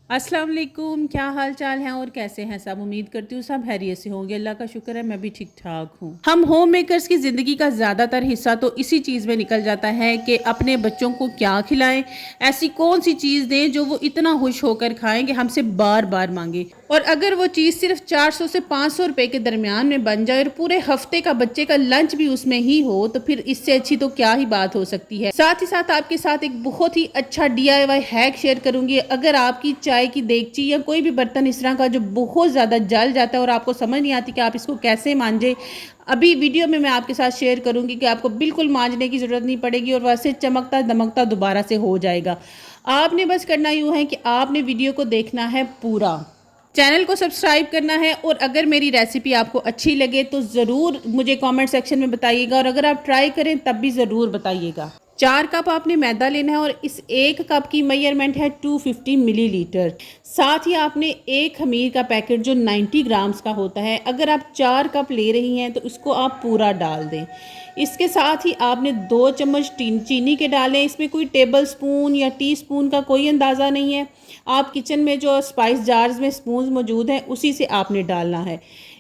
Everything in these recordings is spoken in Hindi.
अस्सलाम वालेकुम, क्या हाल चाल है और कैसे हैं सब। उम्मीद करती हूँ सब खैरियत से होंगे। अल्लाह का शुक्र है मैं भी ठीक ठाक हूँ। हम होम मेकर्स की ज़िंदगी का ज़्यादातर हिस्सा तो इसी चीज़ में निकल जाता है कि अपने बच्चों को क्या खिलाएं, ऐसी कौन सी चीज़ दें जो वो इतना खुश होकर खाएं कि हमसे बार बार मांगे। और अगर वो चीज़ सिर्फ 400 से 500 रुपए के दरमियान में बन जाए और पूरे हफ्ते का बच्चे का लंच भी उसमें ही हो, तो फिर इससे अच्छी तो क्या ही बात हो सकती है। साथ ही साथ आपके साथ एक बहुत ही अच्छा DIY हैक शेयर करूंगी। अगर आपकी चाय की देगची या कोई भी बर्तन इस तरह का जो बहुत ज़्यादा जल जाता है और आपको समझ नहीं आती कि आप इसको कैसे मांजे, अभी वीडियो में मैं आपके साथ शेयर करूंगी कि आपको बिल्कुल मांजने की ज़रूरत नहीं पड़ेगी और वैसे चमकता दमकता दोबारा से हो जाएगा। आपने बस करना यूँ है कि आपने वीडियो को देखना है पूरा, चैनल को सब्सक्राइब करना है और अगर मेरी रेसिपी आपको अच्छी लगे तो ज़रूर मुझे कमेंट सेक्शन में बताइएगा और अगर आप ट्राई करें तब भी ज़रूर बताइएगा। 4 कप आपने मैदा लेना है और इस 1 कप की मेजरमेंट है 250 मिलीलीटर। साथ ही आपने एक खमीर का पैकेट जो 90 ग्राम्स का होता है, अगर आप 4 कप ले रही हैं तो उसको आप पूरा डाल दें। इसके साथ ही आपने 2 चम्मच चीनी के डालें। इसमें कोई टेबल स्पून या टी स्पून का कोई अंदाज़ा नहीं है। आप किचन में जो स्पाइस जार्स में स्पून मौजूद हैं उसी से आपने डालना है।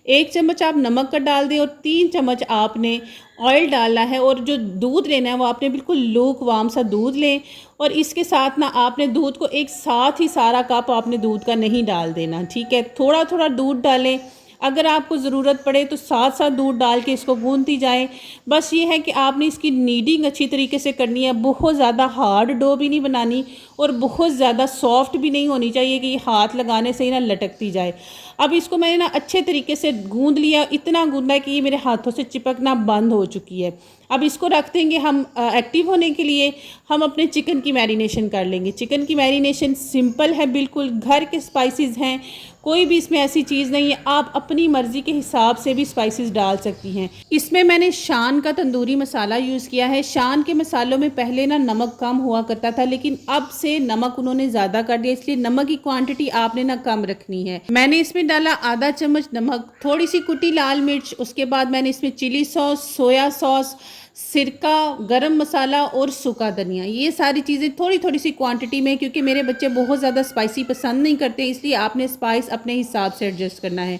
1 चम्मच आप नमक का डाल दें और 3 चम्मच आपने ऑयल डालना है। और जो दूध लेना है वो आपने बिल्कुल लूक वार्म सा दूध लें और इसके साथ ना आपने दूध को एक साथ ही सारा कप आपने दूध का नहीं डाल देना, ठीक है। थोड़ा थोड़ा दूध डालें, अगर आपको ज़रूरत पड़े तो साथ साथ दूध डाल के इसको गूंथती जाएं। बस ये है कि आपने इसकी नीडिंग अच्छी तरीके से करनी है। बहुत ज़्यादा हार्ड डो भी नहीं बनानी और बहुत ज़्यादा सॉफ्ट भी नहीं होनी चाहिए कि ये हाथ लगाने से ही ना लटकती जाए। अब इसको मैंने ना अच्छे तरीके से गूंद लिया, इतना गूंदा है कि ये मेरे हाथों से चिपकना बंद हो चुकी है। अब इसको रख देंगे हम एक्टिव होने के लिए। हम अपने चिकन की मैरिनेशन कर लेंगे। चिकन की मैरिनेशन सिंपल है, बिल्कुल घर के स्पाइसेस हैं, कोई भी इसमें ऐसी चीज़ नहीं है। आप अपनी मर्ज़ी के हिसाब से भी स्पाइसेस डाल सकती हैं। इसमें मैंने शान का तंदूरी मसाला यूज़ किया है। शान के मसालों में पहले ना नमक कम हुआ करता था, लेकिन अब से नमक उन्होंने ज़्यादा कर दिया, इसलिए नमक की क्वांटिटी आपने ना कम रखनी है। मैंने इसमें डाला आधा चम्मच नमक, थोड़ी सी कुटी लाल मिर्च, उसके बाद मैंने इसमें चिली सॉस, सोया सॉस, सिरका, गरम मसाला और सूखा धनिया, ये सारी चीज़ें थोड़ी थोड़ी सी क्वांटिटी में, क्योंकि मेरे बच्चे बहुत ज़्यादा स्पाइसी पसंद नहीं करते, इसलिए आपने स्पाइस अपने हिसाब से एडजस्ट करना है।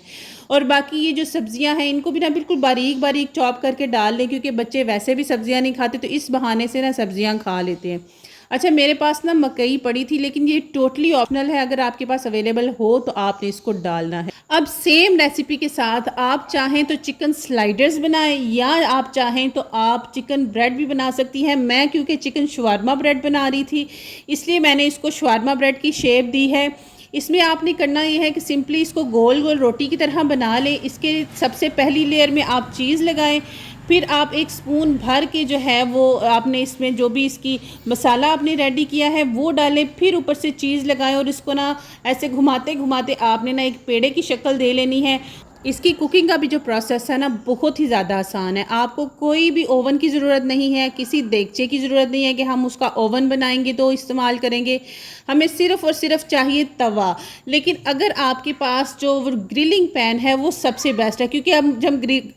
और बाकी ये जो सब्जियां हैं इनको भी ना बिल्कुल बारीक बारीक चॉप करके डाल लें, क्योंकि बच्चे वैसे भी सब्जियां नहीं खाते तो इस बहाने से ना सब्जियां खा लेते हैं। अच्छा, मेरे पास ना मकई पड़ी थी, लेकिन ये टोटली ऑप्शनल है, अगर आपके पास अवेलेबल हो तो आपने इसको डालना है। अब सेम रेसिपी के साथ आप चाहें तो चिकन स्लाइडर्स बनाएं या आप चाहें तो आप चिकन ब्रेड भी बना सकती हैं। मैं क्योंकि चिकन शवारमा ब्रेड बना रही थी इसलिए मैंने इसको शवारमा ब्रेड की शेप दी है। इसमें आपने करना ये है कि सिंपली इसको गोल गोल रोटी की तरह बना लें। इसके सबसे पहली लेयर में आप चीज़ लगाएं, फिर आप एक स्पून भर के जो है वो आपने इसमें जो भी इसकी मसाला आपने रेडी किया है वो डालें, फिर ऊपर से चीज़ लगाएं और इसको ना ऐसे घुमाते घुमाते आपने ना एक पेड़े की शक्ल दे लेनी है। इसकी कुकिंग का भी जो प्रोसेस है ना बहुत ही ज़्यादा आसान है। आपको कोई भी ओवन की ज़रूरत नहीं है, किसी देगचे की ज़रूरत नहीं है कि हम उसका ओवन बनाएंगे तो इस्तेमाल करेंगे। हमें सिर्फ़ और सिर्फ चाहिए तवा। लेकिन अगर आपके पास जो ग्रिलिंग पैन है वो सबसे बेस्ट है, क्योंकि अब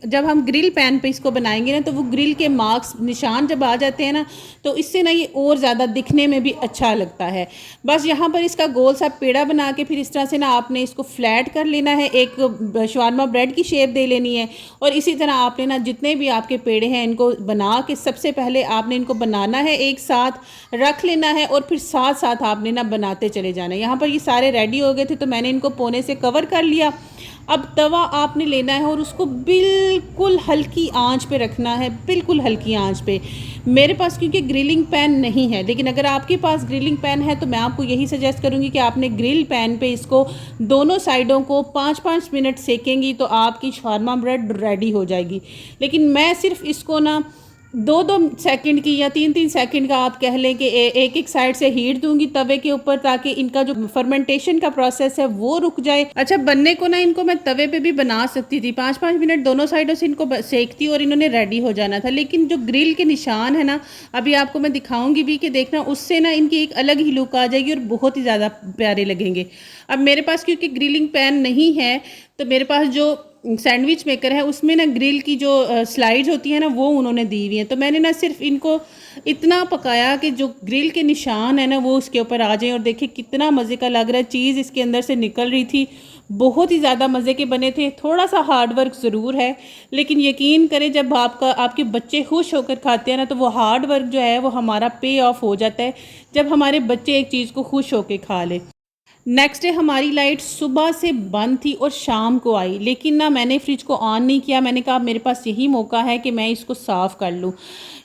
जब हम ग्रिल पैन पे इसको बनाएंगे ना तो वो ग्रिल के मार्क्स निशान जब आ जाते हैं ना तो इससे ना ये और ज़्यादा दिखने में भी अच्छा लगता है। बस यहाँ पर इसका गोल सा पेड़ा बना के फिर इस तरह से ना आपने इसको फ्लैट कर लेना है, एक शवारमा ब्रेड की शेप दे लेनी है। और इसी तरह आपने ना जितने भी आपके पेड़े हैं इनको बना के सबसे पहले आपने इनको बनाना है, एक साथ रख लेना है और फिर साथ साथ आपने ना बनाते चले जाना है। यहाँ पर ये सारे रेडी हो गए थे तो मैंने इनको पोने से कवर कर लिया। अब तवा आपने लेना है और उसको बिल्कुल हल्की आंच पे रखना है, बिल्कुल हल्की आंच पे। मेरे पास क्योंकि ग्रिलिंग पैन नहीं है, लेकिन अगर आपके पास ग्रिलिंग पैन है तो मैं आपको यही सजेस्ट करूँगी कि आपने ग्रिल पैन पे इसको दोनों साइडों को 5-5 मिनट सेकेंगी तो आपकी शवारमा ब्रेड रेडी हो जाएगी। लेकिन मैं सिर्फ इसको ना 2-2 सेकंड की या 3-3 सेकंड का आप कह लें कि एक एक साइड से हीट दूंगी तवे के ऊपर, ताकि इनका जो फर्मेंटेशन का प्रोसेस है वो रुक जाए। अच्छा, बनने को ना इनको मैं तवे पे भी बना सकती थी, 5-5 मिनट दोनों साइडों से इनको सेकती और इन्होंने रेडी हो जाना था। लेकिन जो ग्रिल के निशान है ना, अभी आपको मैं दिखाऊंगी भी कि देखना, उससे ना इनकी एक अलग ही लुक आ जाएगी और बहुत ही ज़्यादा प्यारे लगेंगे। अब मेरे पास क्योंकि ग्रिलिंग पैन नहीं है तो मेरे पास जो सैंडविच मेकर है उसमें ना ग्रिल की जो स्लाइड्स होती हैं ना वो उन्होंने दी हुई हैं। तो मैंने ना सिर्फ इनको इतना पकाया कि जो ग्रिल के निशान है ना वो उसके ऊपर आ जाएं। और देखिए कितना मज़े का लग रहा है, चीज़ इसके अंदर से निकल रही थी, बहुत ही ज़्यादा मज़े के बने थे। थोड़ा सा हार्ड वर्क ज़रूर है, लेकिन यकीन करें जब आपके बच्चे खुश होकर खाते हैं ना तो वो हार्ड वर्क जो है वो हमारा पे ऑफ हो जाता है जब हमारे बच्चे एक चीज़ को खुश होकर खा ले। नेक्स्ट डे हमारी लाइट सुबह से बंद थी और शाम को आई, लेकिन ना मैंने फ्रिज को ऑन नहीं किया। मैंने कहा मेरे पास यही मौका है कि मैं इसको साफ़ कर लूँ,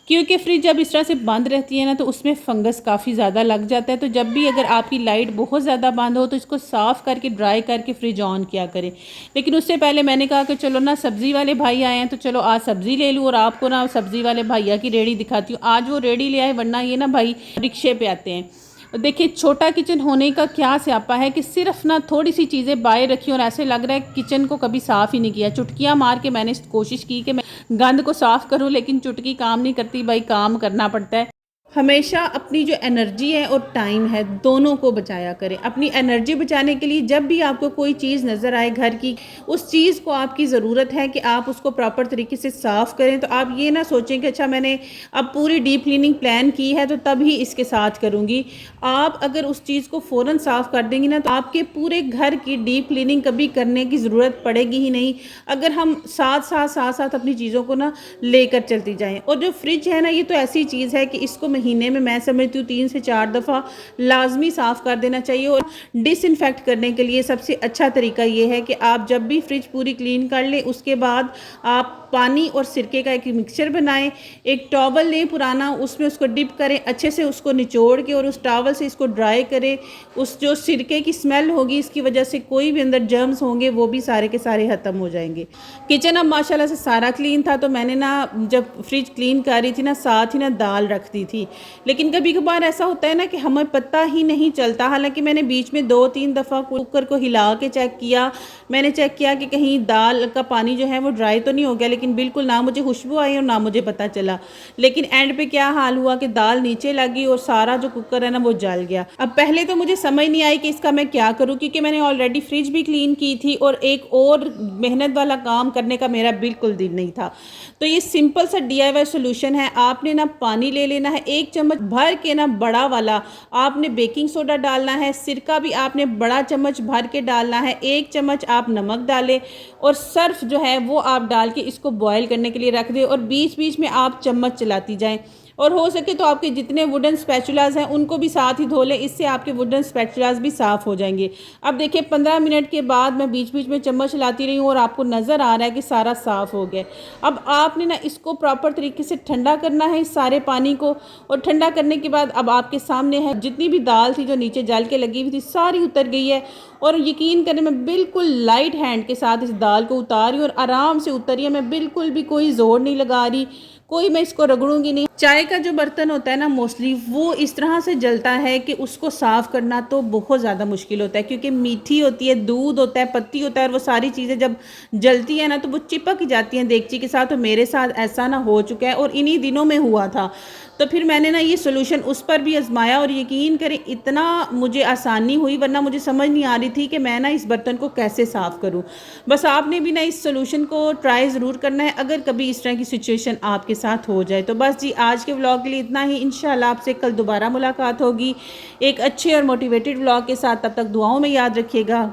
क्योंकि फ्रिज जब इस तरह से बंद रहती है ना तो उसमें फंगस काफ़ी ज़्यादा लग जाता है। तो जब भी अगर आपकी लाइट बहुत ज़्यादा बंद हो तो इसको साफ़ करके ड्राई करके फ्रिज ऑन किया करें। लेकिन उससे पहले मैंने कहा कि चलो ना सब्ज़ी वाले भाई आए हैं तो चलो आज सब्ज़ी ले लूँ और आपको ना सब्ज़ी वाले भैया की रेडी दिखाती हूँ। आज वो रेडी ले आए, वरना ये ना भाई रिक्शे पे आते हैं। देखिए छोटा किचन होने का क्या स्यापा है कि सिर्फ ना थोड़ी सी चीज़ें बाहर रखी और ऐसे लग रहा है किचन को कभी साफ़ ही नहीं किया। चुटकियाँ मार के मैंने कोशिश की कि मैं गंद को साफ़ करूं, लेकिन चुटकी काम नहीं करती भाई, काम करना पड़ता है। हमेशा अपनी जो एनर्जी है और टाइम है दोनों को बचाया करें। अपनी एनर्जी बचाने के लिए जब भी आपको कोई चीज़ नज़र आए घर की, उस चीज़ को आपकी ज़रूरत है कि आप उसको प्रॉपर तरीके से साफ़ करें। तो आप ये ना सोचें कि अच्छा मैंने अब पूरी डीप क्लीनिंग प्लान की है तो तब ही इसके साथ करूँगी। आप अगर उस चीज़ को फ़ौरन साफ़ कर देंगी ना तो आपके पूरे घर की डीप क्लीनिंग कभी करने की ज़रूरत पड़ेगी ही नहीं, अगर हम साथ साथ अपनी चीज़ों को ना लेकर चलती जाएँ। और जो फ्रिज है ना ये तो ऐसी चीज़ है कि इसको महीने में मैं समझती हूँ 3 से 4 दफ़ा लाजमी साफ़ कर देना चाहिए। और डिसइंफेक्ट करने के लिए सबसे अच्छा तरीका ये है कि आप जब भी फ्रिज पूरी क्लीन कर लें उसके बाद आप पानी और सिरके का एक मिक्सचर बनाएं, एक टॉवल लें पुराना, उसमें उसको डिप करें, अच्छे से उसको निचोड़ के और उस टॉवल से इसको ड्राई करें। उस जो सिरके की स्मेल होगी इसकी वजह से कोई भी अंदर जर्म्स होंगे वो भी सारे के सारे ख़त्म हो जाएंगे। किचन अब माशाल्लाह से सारा क्लीन था, तो मैंने ना जब फ्रिज क्लीन कर रही थी ना साथ ही ना दाल रख दी थी। लेकिन कभी कभार ऐसा होता है ना कि हमें पता ही नहीं चलता। हालांकि मैंने बीच में 2-3 दफ़ा कुकर को हिला के चेक किया, मैंने चेक किया कि कहीं दाल का पानी जो है वो ड्राई तो नहीं हो गया, लेकिन बिल्कुल ना मुझे खुशबू आई और ना मुझे पता चला। लेकिन एंड पे क्या हाल हुआ कि दाल नीचे लगी और सारा जो कुकर है ना वो जल गया। अब पहले तो मुझे समझ नहीं आई कि इसका मैं क्या करूँ, क्योंकि मैंने ऑलरेडी फ्रिज भी क्लीन की थी और एक और मेहनत वाला काम करने का मेरा बिल्कुल दिल नहीं था। तो ये सिंपल सा DIY सोल्यूशन है। आपने ना पानी ले लेना है 1 चम्मच भर के ना बड़ा वाला, आपने बेकिंग सोडा डालना है, सिरका भी आपने बड़ा चम्मच भर के डालना है, 1 चम्मच आप नमक डालें और सर्फ जो है वो आप डाल के इसको बॉयल करने के लिए रख दें और बीच बीच में आप चम्मच चलाती जाएं। और हो सके तो आपके जितने वुडन स्पैचुलास हैं उनको भी साथ ही धो लें, इससे आपके वुडन स्पैचुलास भी साफ़ हो जाएंगे। अब देखिए 15 मिनट के बाद मैं बीच बीच में चम्मच चलाती रही हूँ और आपको नज़र आ रहा है कि सारा साफ़ हो गया। अब आपने ना इसको प्रॉपर तरीके से ठंडा करना है इस सारे पानी को, और ठंडा करने के बाद अब आपके सामने है जितनी भी दाल थी जो नीचे जल के लगी हुई थी सारी उतर गई है। और यकीन करें मैं बिल्कुल लाइट हैंड के साथ इस दाल को उतार रही हूँ और आराम से उतर रही है, मैं बिल्कुल भी कोई ज़ोर नहीं लगा रही, कोई मैं इसको रगड़ूंगी नहीं। चाय का जो बर्तन होता है ना मोस्टली वो इस तरह से जलता है कि उसको साफ़ करना तो बहुत ज़्यादा मुश्किल होता है, क्योंकि मीठी होती है, दूध होता है, पत्ती होता है, और वो सारी चीज़ें जब जलती है ना तो वो चिपक जाती हैं देगची के साथ। तो मेरे साथ ऐसा ना हो चुका है और इन्हीं दिनों में हुआ था। तो फिर मैंने ना ये सोल्यूशन उस पर भी आजमाया और यकीन करें इतना मुझे आसानी हुई, वरना मुझे समझ नहीं आ रही थी कि मैं ना इस बर्तन को कैसे साफ़ करूं। बस आपने भी ना इस सोल्यूशन को ट्राई ज़रूर करना है अगर कभी इस तरह की सिचुएशन आपके साथ हो जाए। तो बस जी आज के व्लॉग के लिए इतना ही। इंशाल्लाह आपसे कल दोबारा मुलाकात होगी एक अच्छे और मोटिवेटेड व्लॉग के साथ। तब तक दुआओं में याद रखिएगा।